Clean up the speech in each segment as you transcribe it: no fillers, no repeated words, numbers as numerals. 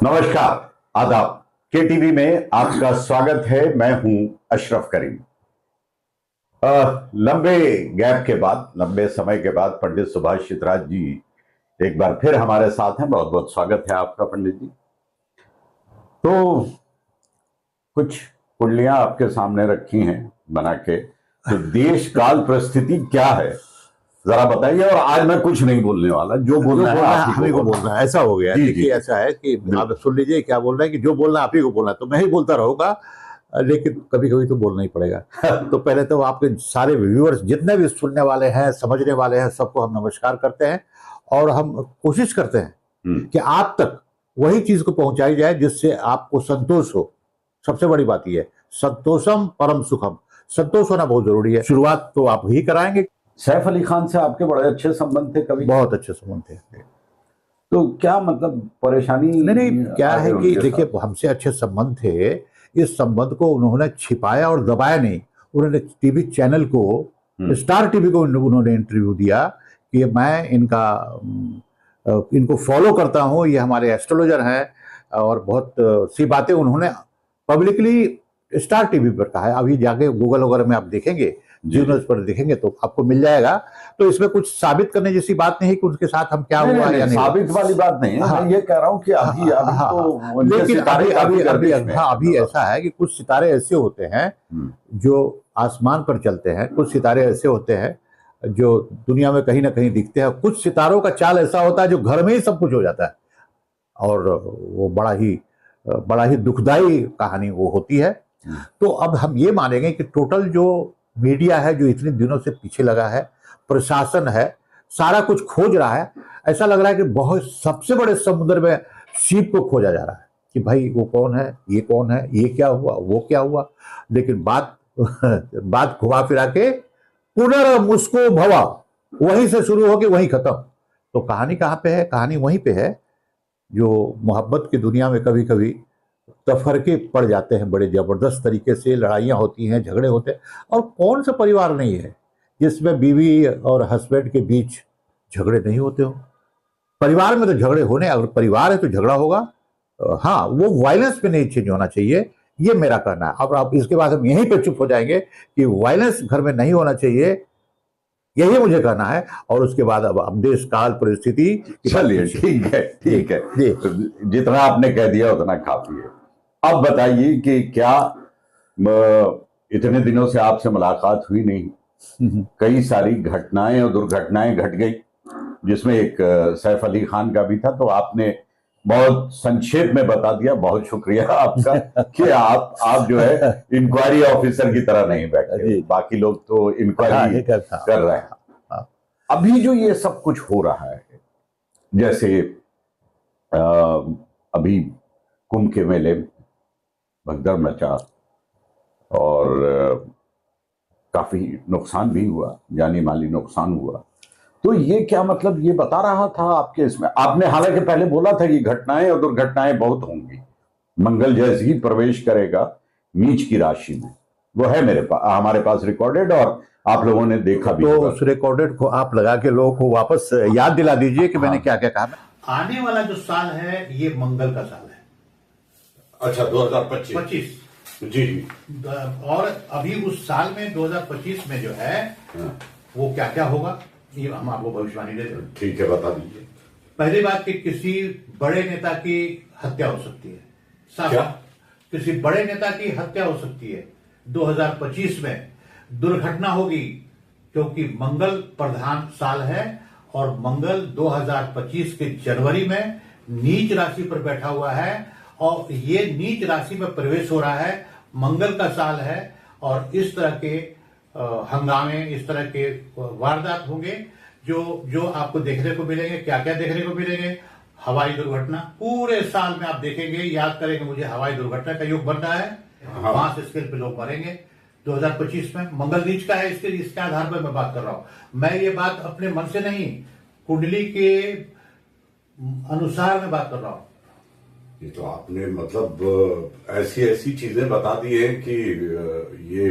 नमस्कार, आदाब। केटीवी में आपका स्वागत है। मैं हूं अशरफ करीम। लंबे गैप के बाद, लंबे समय के बाद पंडित सुभाष चित्राज जी एक बार फिर हमारे साथ हैं। बहुत बहुत स्वागत है आपका पंडित जी। तो कुछ कुंडलियां आपके सामने रखी हैं बना के, तो देश काल परिस्थिति क्या है जरा बताइए। और आज मैं कुछ नहीं बोलने वाला, जो बोलना है आप ही को बोलना है। ऐसा हो गया, देखिए ऐसा है कि आप सुन लीजिए क्या बोल रहे हैं कि जो बोलना आप ही को बोलना है, तो मैं ही बोलता रहूंगा, लेकिन कभी कभी तो बोलना ही पड़ेगा। तो पहले तो आपके सारे व्यूअर्स जितने भी सुनने वाले हैं, समझने वाले हैं, सबको हम नमस्कार करते हैं। और हम कोशिश करते हैं कि आप तक वही चीज को पहुंचाई जाए जिससे आपको संतोष हो। सबसे बड़ी बात यह है, संतोषम परम सुखम। संतोष होना बहुत जरूरी है। शुरुआत तो आप ही कराएंगे। सैफ अली खान से आपके बड़े अच्छे संबंध थे कभी? बहुत अच्छे संबंध थे। तो क्या मतलब परेशानी? नहीं, क्या है कि देखिए, हमसे अच्छे संबंध थे। इस संबंध को उन्होंने छिपाया और दबाया नहीं। उन्होंने टीवी चैनल को, स्टार टीवी को उन्होंने इंटरव्यू दिया कि मैं इनको फॉलो करता हूं, ये हमारे एस्ट्रोलॉजर हैं। और बहुत सी बातें उन्होंने पब्लिकली स्टार टीवी पर कहा है। अभी जाके गूगल वगैरह में आप देखेंगे, न्यूज़ पर देखेंगे तो आपको मिल जाएगा। तो इसमें कुछ साबित करने जैसी बात नहीं कि उनके साथ हम क्या हुआ या नहीं। साबित वाली बात नहीं है। मैं ये कह रहा हूं कि अभी ऐसा है कि कुछ सितारे ऐसे होते हैं जो आसमान पर चलते हैं, कुछ सितारे ऐसे होते हैं जो दुनिया में कहीं ना कहीं दिखते हैं। कुछ सितारों का चाल ऐसा होता है जो घर में ही सब कुछ हो जाता है, और वो बड़ा ही दुखदाई कहानी वो होती है। तो अब हम ये मानेंगे कि टोटल जो मीडिया है, जो इतने दिनों से पीछे लगा है, प्रशासन है, सारा कुछ खोज रहा है। ऐसा लग रहा है कि बहुत सबसे बड़े समुद्र में सीप को खोजा जा रहा है कि भाई वो कौन है, ये कौन है, ये क्या हुआ, वो क्या हुआ। लेकिन बात घुमा फिरा के पुनर्मुस्को भवा, वहीं से शुरू होके वहीं खत्म। तो कहानी कहाँ पे है? कहानी वहीं पे है जो मोहब्बत की दुनिया में कभी कभी तफरके पड़ जाते हैं, बड़े जबरदस्त तरीके से लड़ाइयाँ होती हैं, झगड़े होते हैं। और कौन सा परिवार नहीं है जिसमें बीवी और हस्बैंड के बीच झगड़े नहीं होते हो? परिवार में तो झगड़े होने, अगर परिवार है तो झगड़ा होगा। हाँ, वो वायलेंस पे नहीं चेंज होना चाहिए, ये मेरा कहना है। अब आप इसके बाद हम यहीं पे चुप हो जाएंगे कि वायलेंस घर में नहीं होना चाहिए, यही मुझे कहना है। और उसके बाद अब देश काल परिस्थिति। चलिए, ठीक है। जितना आपने कह दिया उतना काफी है। अब बताइए कि क्या इतने दिनों से आपसे मुलाकात हुई नहीं, कई सारी घटनाएं और दुर्घटनाएं घट गई, जिसमें एक सैफ अली खान का भी था। तो आपने बहुत संक्षेप में बता दिया। बहुत शुक्रिया आपका कि आप जो है इंक्वायरी ऑफिसर की तरह नहीं बैठे, बाकी लोग तो इंक्वायरी कर रहे हैं। अभी जो ये सब कुछ हो रहा है, जैसे अभी कुंभ के मेले भगदड़ मचा और काफी नुकसान भी हुआ, जानी माली नुकसान हुआ। तो ये क्या मतलब, ये बता रहा था आपके इसमें? आपने हालांकि पहले बोला था कि घटनाएं और दुर्घटनाएं बहुत होंगी, मंगल जैसे ही प्रवेश करेगा नीच की राशि में। वो है हमारे पास रिकॉर्डेड, और आप लोगों ने देखा भी। तो उस रिकॉर्डेड को आप लगा के लोगों को वापस याद दिला दीजिए कि मैंने क्या क्या कहा। आने वाला जो साल है ये मंगल का साल है। अच्छा, 2025 जी। और अभी उस साल में 2025 में जो है वो क्या क्या होगा, ये हम आपको भविष्यवाणी दे दें। ठीक है, बता दीजिए। पहली बात कि किसी बड़े नेता की हत्या हो सकती है। क्या? किसी बड़े नेता की हत्या हो सकती है 2025 में। दुर्घटना होगी क्योंकि मंगल प्रधान साल है, और मंगल 2025 के जनवरी में नीच राशि पर बैठा हुआ है, और ये नीच राशि में प्रवेश हो रहा है। मंगल का साल है, और इस तरह के हंगामे, इस तरह के वारदात होंगे जो आपको देखने को मिलेंगे। क्या क्या देखने को मिलेंगे? हवाई दुर्घटना। पूरे साल में आप देखेंगे, याद करेंगे, मुझे हवाई दुर्घटना का योग बन रहा है। 5 स्केल पे लोग मरेंगे 2025 में। मंगल नीच का है, इसके आधार पर मैं बात कर रहा हूं। मैं ये बात अपने मन से नहीं, कुंडली के अनुसार मैं बात कर रहा हूं। ये तो आपने मतलब ऐसी चीजें बता दी है कि ये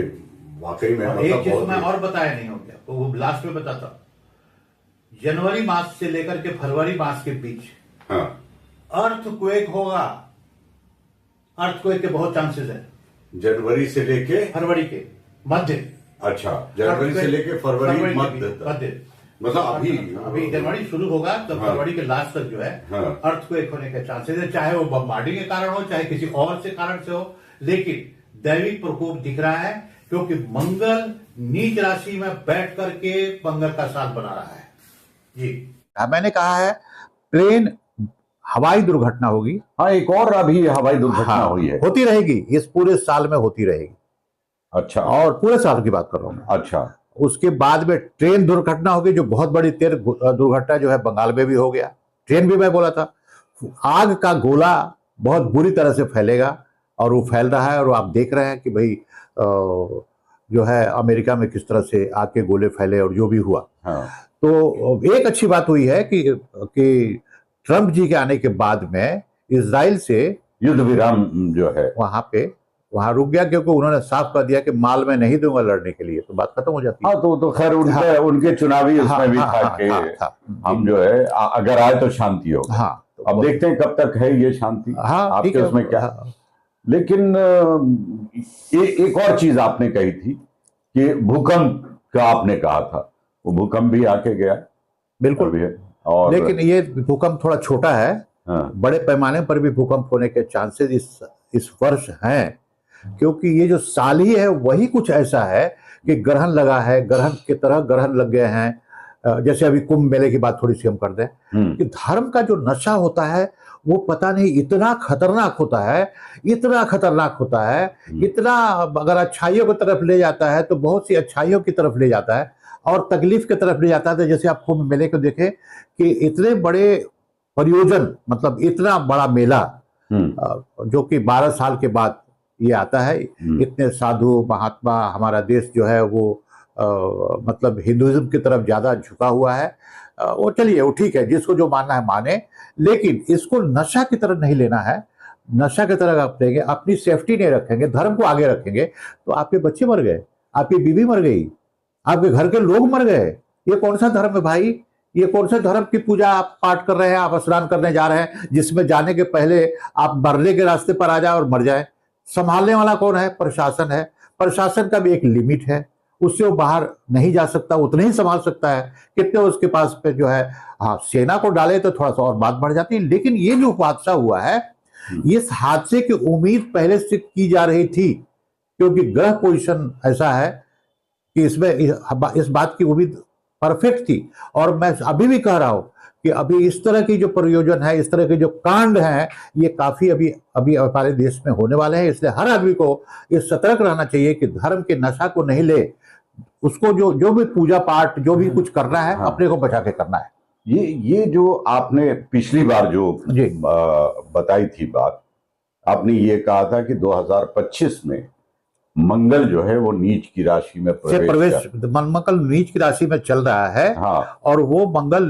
वाकई में मतलब एक चीज मैं और बताया नहीं हो गया, तो वो लास्ट में बताता हूं। जनवरी मास से लेकर के फरवरी मास के बीच अर्थक्वेक होगा। अर्थक्वेक के बहुत चांसेस है जनवरी से लेके फरवरी के मध्य। अच्छा, जनवरी से लेके फरवरी मध्य तक। मध्य मतलब अभी जनवरी शुरू होगा तो हाँ। फरवरी के लास्ट तक जो है हाँ। अर्थक्वेक होने के चांसेस है, चाहे वो बमबार्डिंग के कारण हो चाहे किसी और से कारण से हो, लेकिन दैविक प्रकोप दिख रहा है क्योंकि मंगल नीच राशि में बैठ करके मंगल का साल बना रहा है जी। मैंने कहा है प्लेन हवाई दुर्घटना होगी। हाँ, एक और अभी हवाई दुर्घटना हाँ, हुई है। होती रहेगी, इस पूरे साल में होती रहेगी। अच्छा, और पूरे साल की बात कर रहा हूं मैं। अच्छा, उसके बाद में ट्रेन दुर्घटना होगी, जो बहुत बड़ी ट्रेन दुर्घटना जो है बंगाल में भी हो गया। ट्रेन भी मैं बोला था, आग का गोला बहुत बुरी तरह से फैलेगा और वो फैल रहा है। और आप देख रहे हैं कि भाई जो है अमेरिका में किस तरह से आग के गोले फैले और जो भी हुआ। हाँ, तो एक अच्छी बात हुई है कि ट्रंप जी के आने के बाद में इजराइल से युद्ध विराम जो है वहां रुक गया, क्योंकि उन्होंने साफ कर दिया कि माल मैं नहीं दूंगा लड़ने के लिए, तो बात खत्म हो जाती है। हाँ, तो खैर उनके चुनावी उसमें भी था कि हम जो है अगर आए तो शांति हो। हाँ, अब देखते हैं कब तक है ये शांति। हाँ, आपके उसमें क्या। लेकिन एक और चीज आपने कही थी कि भूकंप का आपने कहा था, वो भूकंप भी आके गया बिल्कुल अभी। और लेकिन ये भूकंप थोड़ा छोटा है। हाँ, बड़े पैमाने पर भी भूकंप होने के चांसेस इस वर्ष हैं, क्योंकि ये जो साल ही है वही कुछ ऐसा है कि ग्रहण लगा है, ग्रहण की तरह ग्रहण लग गए हैं। जैसे अभी कुंभ मेले की बात थोड़ी सी हम कर दें कि धर्म का जो नशा होता है वो पता नहीं इतना खतरनाक होता है, इतना खतरनाक होता है, इतना अगर अच्छाइयों की तरफ ले जाता है तो बहुत सी अच्छाइयों की तरफ ले जाता है और तकलीफ की तरफ ले जाता है। तो जैसे आप कुंभ मेले को देखें कि इतने बड़े प्रयोजन, मतलब इतना बड़ा मेला जो कि 12 साल के बाद ये आता है, इतने साधु महात्मा, हमारा देश जो है वो मतलब हिंदुइज्म की तरफ ज्यादा झुका हुआ है। वो चलिए वो ठीक है, जिसको जो मानना है माने, लेकिन इसको नशा की तरह नहीं लेना है। नशा की तरह आप लेंगे, अपनी सेफ्टी नहीं रखेंगे, धर्म को आगे रखेंगे, तो आपके बच्चे मर गए, आपकी बीवी मर गई, आपके घर के लोग मर गए। ये कौन सा धर्म है भाई? ये कौन सा धर्म की पूजा आप पाठ कर रहे हैं, आप स्नान करने जा रहे हैं, जिसमें जाने के पहले आप मरने के रास्ते पर आ जाए और मर जाए? संभालने वाला कौन है? प्रशासन है। प्रशासन का भी एक लिमिट है, उससे वो बाहर नहीं जा सकता, उतना ही संभाल सकता है। कितने उसके पास पे जो है, हाँ, सेना को डाले तो थोड़ा सा और बात बढ़ जाती है। लेकिन ये जो हादसा हुआ है, इस हादसे की उम्मीद पहले से की जा रही थी, क्योंकि ग्रह पोजीशन ऐसा है कि इसमें इस बात की उम्मीद परफेक्ट थी। और मैं अभी भी कह रहा हूं कि अभी इस तरह की जो प्रयोजन है, इस तरह के जो कांड हैं, ये काफी अभी हमारे देश में होने वाले हैं। इसलिए हर आदमी को इस सतर्क रहना चाहिए कि धर्म के नशा को नहीं ले, उसको जो भी पूजा पाठ जो भी कुछ करना है, हाँ, अपने को बचा के करना है। ये जो आपने पिछली बार जो बताई थी बात, आपने ये कहा था कि 2025 में मंगल जो है वो नीच की राशि में प्रवेश मंगल नीच की राशि में चल रहा है। हाँ, और वो मंगल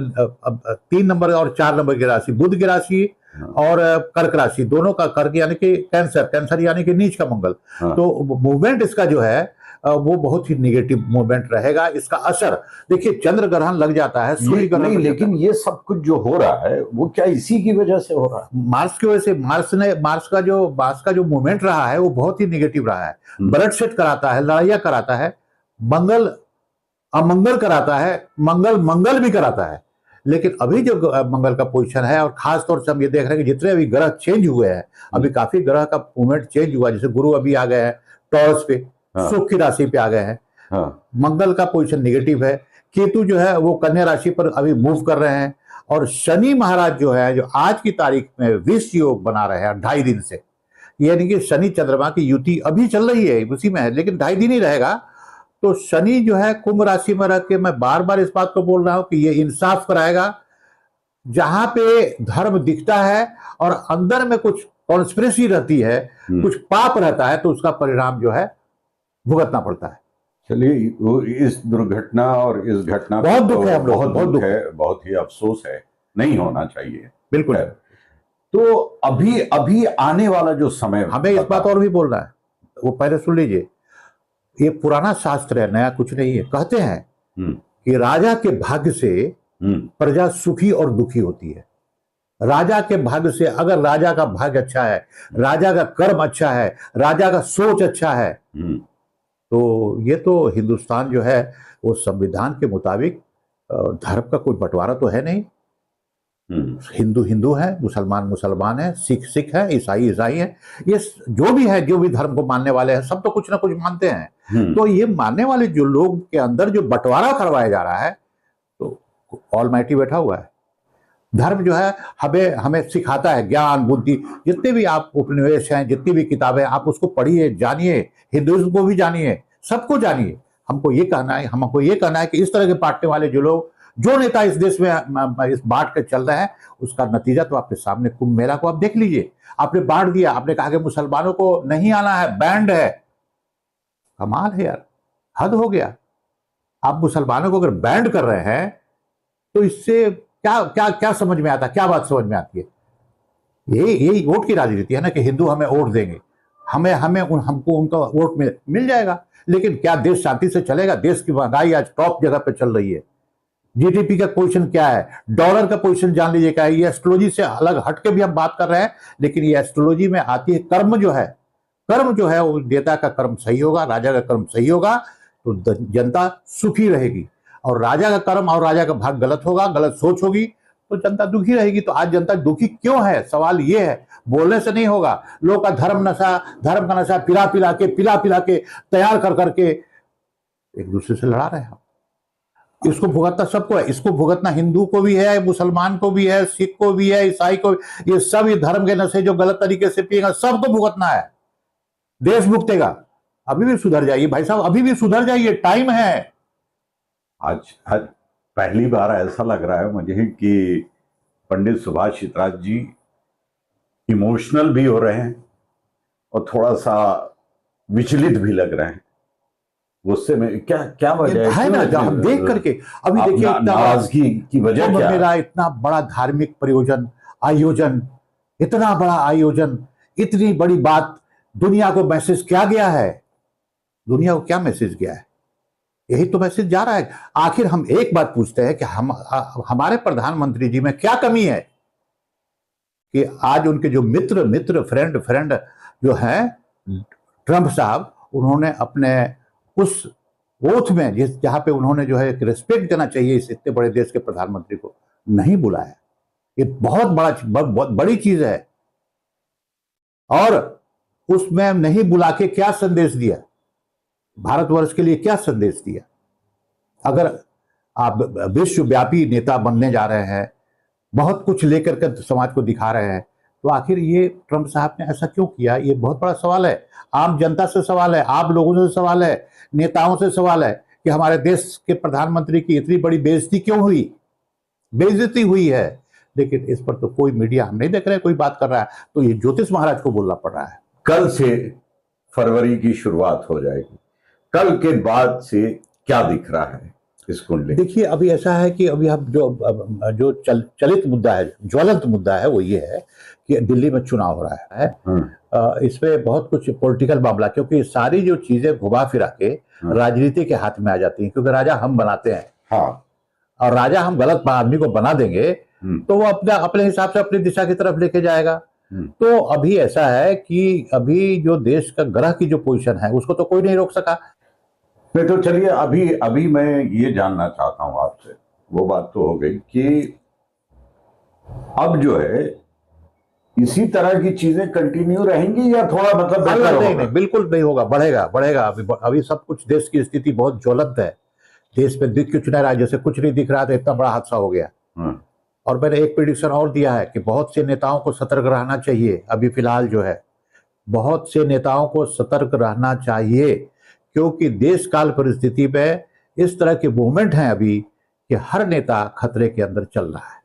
3 नंबर और 4 नंबर की राशि, बुध की राशि और कर्क राशि, दोनों का, कर्क यानी कि कैंसर यानी कि नीच का मंगल। तो मूवमेंट इसका जो है वो बहुत ही निगेटिव मूवमेंट रहेगा। इसका असर देखिए, चंद्र ग्रहण लग जाता है, सूर्य ग्रहण नहीं, लेकिन ये सब कुछ जो हो रहा है वो क्या इसी की वजह से हो रहा है? मार्स की वजह से। मार्स का जो मूवमेंट रहा है वो बहुत ही निगेटिव रहा है। ब्लड सेट कराता है, लड़ाइयां कराता है, मंगल अमंगल कराता है, मंगल भी कराता है। लेकिन अभी जो मंगल का पोजीशन है, और खास तौर से हम ये देख रहे हैं कि जितने अभी ग्रह चेंज हुए हैं, अभी काफी ग्रह का मूवमेंट चेंज हुआ। जैसे गुरु अभी आ गए हैं टॉरस पे, सुख की राशि पे आ गए हैं। मंगल का पोजीशन नेगेटिव है। केतु जो है वो कन्या राशि पर अभी मूव कर रहे हैं। और शनि महाराज जो है, जो आज की तारीख में विष योग बना रहे हैं 2.5 दिन से, यानी कि शनि चंद्रमा की युति अभी चल रही है, उसी में है, लेकिन 2.5 दिन ही रहेगा। तो शनि जो है कुंभ राशि में रह के, मैं बार बार इस बात को बोल रहा हूं कि ये इंसाफ कराएगा। जहां पे धर्म दिखता है और अंदर में कुछ कॉन्स्पिरेसी रहती है, कुछ पाप रहता है, तो उसका परिणाम जो है भुगतना पड़ता है। चलिए, इस दुर्घटना और इस घटना बहुत दुख है, हम लोग बहुत दुख है, बहुत ही अफसोस है, नहीं होना चाहिए बिल्कुल। तो अभी आने वाला जो समय, हमें इस बात और भी बोलना है, वो पहले सुन लीजिए। ये पुराना शास्त्र है, नया कुछ नहीं है। कहते हैं कि राजा के भाग्य से प्रजा सुखी और दुखी होती है। राजा के भाग्य से, अगर राजा का भाग्य अच्छा है, राजा का कर्म अच्छा है, राजा का सोच अच्छा है, तो ये तो हिंदुस्तान जो है वो संविधान के मुताबिक धर्म का कोई बंटवारा तो है नहीं। हिंदू हिंदू है, मुसलमान मुसलमान है, सिख सिख है, ईसाई ईसाई है। ये जो भी है, जो भी धर्म को मानने वाले हैं, सब तो कुछ ना कुछ मानते हैं। तो ये मानने वाले जो लोग के अंदर जो बंटवारा करवाया जा रहा है, तो ऑलमाइटी बैठा हुआ है। धर्म जो है हमें हमें सिखाता है, ज्ञान बुद्धि, जितने भी आप उपनिवेश हैं, जितनी भी किताबें, आप उसको पढ़िए, जानिए, हिंदुइज्म को भी जानिए, सबको जानिए। हमको ये कहना है कि इस तरह के बांटने वाले जो लोग, जो नेता इस देश में इस बांट कर चल रहे हैं, उसका नतीजा तो आपके सामने, कुंभ मेला को आप देख लीजिए। आपने बांट दिया, आपने कहा कि मुसलमानों को नहीं आना है, बैंड है। कमाल है यार, हद हो गया। आप मुसलमानों को अगर बैंड कर रहे हैं तो इससे क्या क्या क्या समझ में आता है, क्या बात समझ में आती है? यही वोट की राजनीति है ना, कि हिंदू हमें वोट देंगे, हमको उनका वोट मिल जाएगा। लेकिन क्या देश शांति से चलेगा? देश की महंगाई आज टॉप जगह पे चल रही है। जीडीपी का पोजीशन क्या है, डॉलर का पोजीशन जान लीजिए क्या है। ये एस्ट्रोलॉजी से अलग हटके भी हम बात कर रहे हैं, लेकिन ये एस्ट्रोलॉजी में आती है। कर्म जो है वो नेता का कर्म सही होगा, राजा का कर्म सही होगा तो जनता सुखी रहेगी। और राजा का कर्म और राजा का भाग गलत होगा, गलत सोच होगी, तो जनता दुखी रहेगी। तो आज जनता दुखी क्यों है? सवाल ये है, बोलने से नहीं होगा। लोग का धर्म का नशा पिला पिला के तैयार कर करके एक दूसरे से लड़ा रहे हैं। इसको भुगतना सबको है, इसको भुगतना हिंदू को भी है, मुसलमान को भी है, सिख को भी है, ईसाई को भी। ये सब ये धर्म के नशे जो गलत तरीके से पिएगा, सबको भुगतना है। देश भुगतेगा। अभी भी सुधर जाइए भाई साहब, अभी भी सुधर जाइए, टाइम है। आज पहली बार ऐसा लग रहा है मुझे कि पंडित सुभाष चित्राज जी इमोशनल भी हो रहे हैं और थोड़ा सा विचलित भी लग रहे हैं। गुस्से में क्या वजह है ना, जब हम देख करके अभी देखिए नाराजगी की वजह क्या है? मेरा इतना बड़ा धार्मिक आयोजन, इतना बड़ा आयोजन, इतनी बड़ी बात दुनिया को मैसेज क्या गया है? दुनिया को क्या मैसेज गया है? यही तो मैसेज जा रहा है। आखिर हम एक बात पूछते हैं कि हमारे प्रधानमंत्री जी में क्या कमी है कि आज उनके जो मित्र फ्रेंड जो हैं ट्रंप साहब, उन्होंने अपने उस ओथ में जहां पे उन्होंने जो है रिस्पेक्ट देना चाहिए इस इतने बड़े देश के प्रधानमंत्री को, नहीं बुलाया। ये बहुत बड़ी चीज है। और उसमें नहीं बुला के क्या संदेश दिया भारतवर्ष के लिए? क्या संदेश दिया? अगर आप विश्वव्यापी नेता बनने जा रहे हैं, बहुत कुछ लेकर के समाज को दिखा रहे हैं, तो आखिर ये ट्रंप साहब ने ऐसा क्यों किया? ये बहुत बड़ा सवाल है। आम जनता से सवाल है, आप लोगों से सवाल है, नेताओं से सवाल है कि हमारे देश के प्रधानमंत्री की इतनी बड़ी बेइज्जती क्यों हुई? बेइज्जती हुई है, लेकिन इस पर तो कोई मीडिया हम नहीं देख रहे, कोई बात कर रहा है। तो ये ज्योतिष महाराज को बोलना पड़ रहा है। कल से फरवरी की शुरुआत हो जाएगी। कल के बाद से क्या दिख रहा है इस कुंडली? देखिए, अभी ऐसा है कि अभी हम जो चलित मुद्दा है, ज्वलंत मुद्दा है, वो ये है कि दिल्ली में चुनाव हो रहा है। इसमें बहुत कुछ पॉलिटिकल मामला, क्योंकि सारी जो चीजें घुमा फिरा के राजनीति के हाथ में आ जाती हैं, क्योंकि राजा हम बनाते हैं। हाँ। और राजा हम गलत आदमी को बना देंगे तो वो अपने हिसाब से अपनी दिशा की तरफ लेके जाएगा। तो अभी ऐसा है कि अभी जो देश का ग्रह की जो पोजीशन है, उसको तो कोई नहीं रोक सका। नहीं तो चलिए, अभी मैं ये जानना चाहता हूं आपसे, वो बात तो हो गई कि अब जो है इसी तरह की चीजें कंटिन्यू रहेंगी या थोड़ा मतलब नहीं, बिल्कुल नहीं होगा, बढ़ेगा। अभी सब कुछ, देश की स्थिति बहुत ज्वलंत है। देश में दिख कुछ नहीं रहा, जैसे कुछ नहीं दिख रहा था, इतना बड़ा हादसा हो गया। और मैंने एक प्रेडिक्शन और दिया है कि बहुत से नेताओं को सतर्क रहना चाहिए। अभी फिलहाल जो है बहुत से नेताओं को सतर्क रहना चाहिए, क्योंकि देश काल परिस्थिति में इस तरह के मूवमेंट हैं अभी कि हर नेता खतरे के अंदर चल रहा है।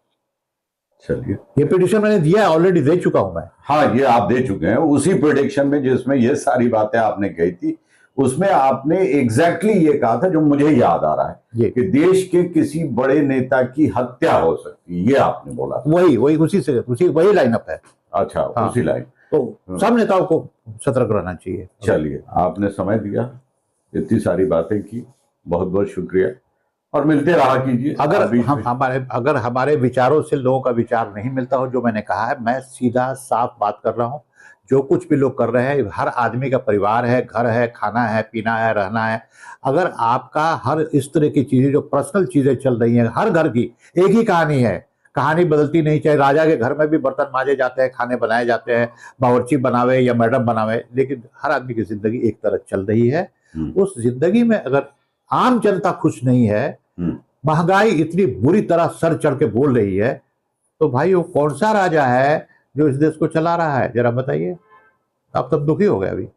चलिए, ये प्रेडिक्शन मैंने दिया है, ऑलरेडी दे चुका हूं मैं। हाँ, ये आप दे चुके हैं। उसी प्रेडिक्शन में जिसमें ये सारी बातें आपने कही थी, उसमें आपने एग्जैक्टली ये कहा था जो मुझे याद आ रहा है कि देश के किसी बड़े नेता की हत्या हो सकती है, ये आपने बोला। वही लाइनअप है। अच्छा, हाँ, उसी लाइन। तो सब नेताओं को सतर्क रहना चाहिए। चलिए, आपने समय दिया, इतनी सारी बातें की, बहुत बहुत शुक्रिया। और मिलते रहा कीजिए। अगर बीच हम में। अगर हमारे विचारों से लोगों का विचार नहीं मिलता हो, जो मैंने कहा है, मैं सीधा साफ बात कर रहा हूं। जो कुछ भी लोग कर रहे हैं, हर आदमी का परिवार है, घर है, खाना है, पीना है, रहना है। अगर आपका हर इस तरह की चीजें, जो पर्सनल चीजें चल रही हैं, हर घर की एक ही कहानी है, कहानी बदलती नहीं। चाहे राजा के घर में भी बर्तन मांजे जाते हैं, खाने बनाए जाते हैं, बावर्ची बनावे या मैडम बनावे, लेकिन हर आदमी की जिंदगी एक तरह चल रही है। उस जिंदगी में अगर आम जनता खुश नहीं है, महंगाई इतनी बुरी तरह सर चढ़ के बोल रही है, तो भाई वो कौन सा राजा है जो इस देश को चला रहा है, जरा बताइए। आप तब दुखी हो गए अभी।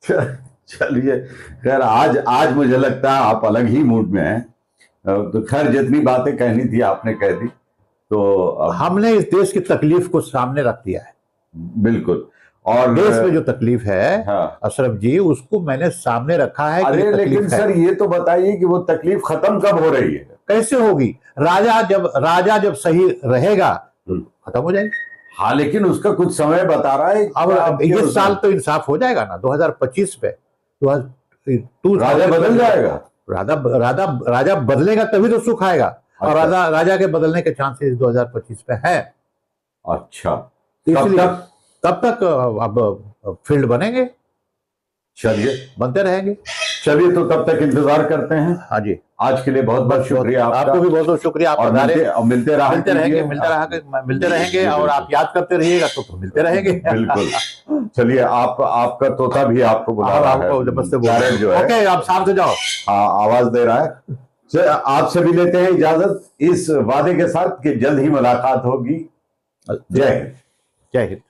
चलिए, खैर आज मुझे लगता है आप अलग ही मूड में हैं। तो खैर जितनी बातें कहनी थी आपने कह दी। तो हमने इस देश की तकलीफ को सामने रख दिया है। बिल्कुल। और देश में जो तकलीफ है, हाँ, अशरफ जी, उसको मैंने सामने रखा है। अरे लेकिन सर ये तो बताइए कि वो तकलीफ खत्म कब हो रही है? कैसे होगी? राजा जब सही रहेगा तो खत्म हो जाएगी। हाँ, लेकिन उसका कुछ समय बता रहा है। अब ये साल तो इंसाफ हो जाएगा ना, 2025 पे राजा बदल जाएगा। राजा बदलेगा तभी तो सुख आएगा। और राजा के बदलने के चांसेस 2025 पे है। अच्छा, इसलिए तब तक अब फील्ड बनेंगे, चलिए बनते रहेंगे। चलिए, तो तब तक इंतजार करते हैं। हाँ जी, आज के लिए बहुत बहुत शुक्रिया आपका। आपको भी बहुत बहुत शुक्रिया। आप और मिलते रहेंगे और आप याद करते रहिएगा तो मिलते रहेंगे। बिल्कुल। चलिए, आपका तोता भी आपको बुला रहा है, नमस्ते जो है। ओके, आप शाम से जाओ। हाँ, आवाज दे रहा है। आपसे भी लेते हैं इजाजत, इस वादे के साथ कि जल्द ही मुलाकात होगी। जय हिंद। जय हिंद।